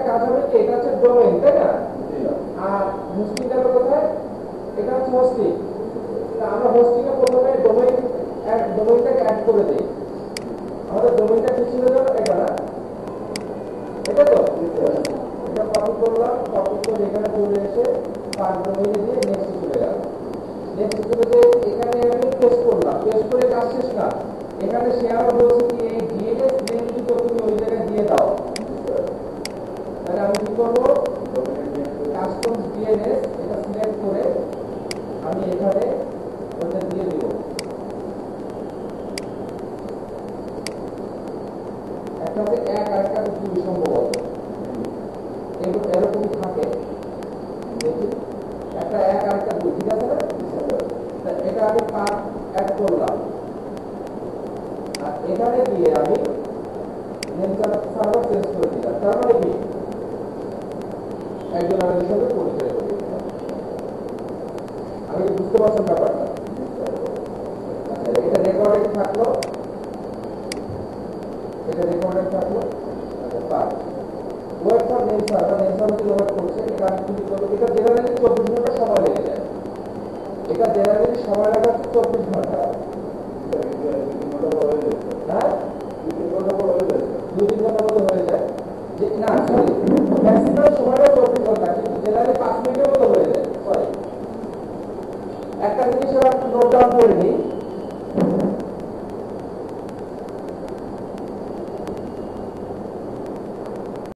কাজ হবে কি, এটা হচ্ছে ডোমেইন, তাই না? আর হোস্টিং গেল কোথায়? এটা হচ্ছে হোস্টিং। আমরা হোস্টিং এ প্রথমে ডোমেইনটাকে অ্যাড করে দিই। আমাদের ডোমেইনটা কি ছিল জানো? এটা না, এটা তো এটা কপি করলাম, কপি করে এখানে চলে এসে পার ডোমেইনে দিয়ে নেক্সট চলে গেল। নেক্সট চলে যে এখানে আমি পেস্ট করলাম, পেস্ট করে কাজ শেষ না। এখানে সে আমার বলছে কি এই ডিএনএস নেমটি তো তুমি ওই জায়গায় দিয়ে দাও। তাহলে আমি কি করবো? কাস্টমস ডিএনএস এটা সিলেক্ট করে আমি এখানে ওটা দিয়ে দিব। একটা হচ্ছে 1 আর একটা হচ্ছে 2 সম্ভবত, এরকমই থাকে দেখি। একটা 1 আর একটা 2, ঠিক আছে না? এটা আমি পার্ট অ্যাড করলাম, আর এখানে দিয়ে আমি নেম সার্ভার চেঞ্জ করে দিলাম। তার মানে কি একজন আরেকজনের সাথে পরিচয় করে দিলাম। আমি কি বুঝতে পারছেন ব্যাপারটা? আচ্ছা, এটা রেকর্ডেড থাকলো, এটা রেকর্ডেড থাকলো। আচ্ছা, part wait for name server, name server load করছে। এটা আমি ক্লিক করব। এটা জেনারেলি 24 ঘন্টা সময় লেগে যায়। এটা জেনারেলি সময় লাগে 24 ঘন্টা। হ্যাঁ, 2-3 ঘন্টা মতো হয়ে যায়। যে না, সরি, ম্যাক্সিমাম সময়টা 24 ঘন্টা, কিন্তু জেনারেলি 5 মিনিটের মতো হয়ে যায়। সরি, একটা জিনিস আমরা নোট ডাউন করে নিই।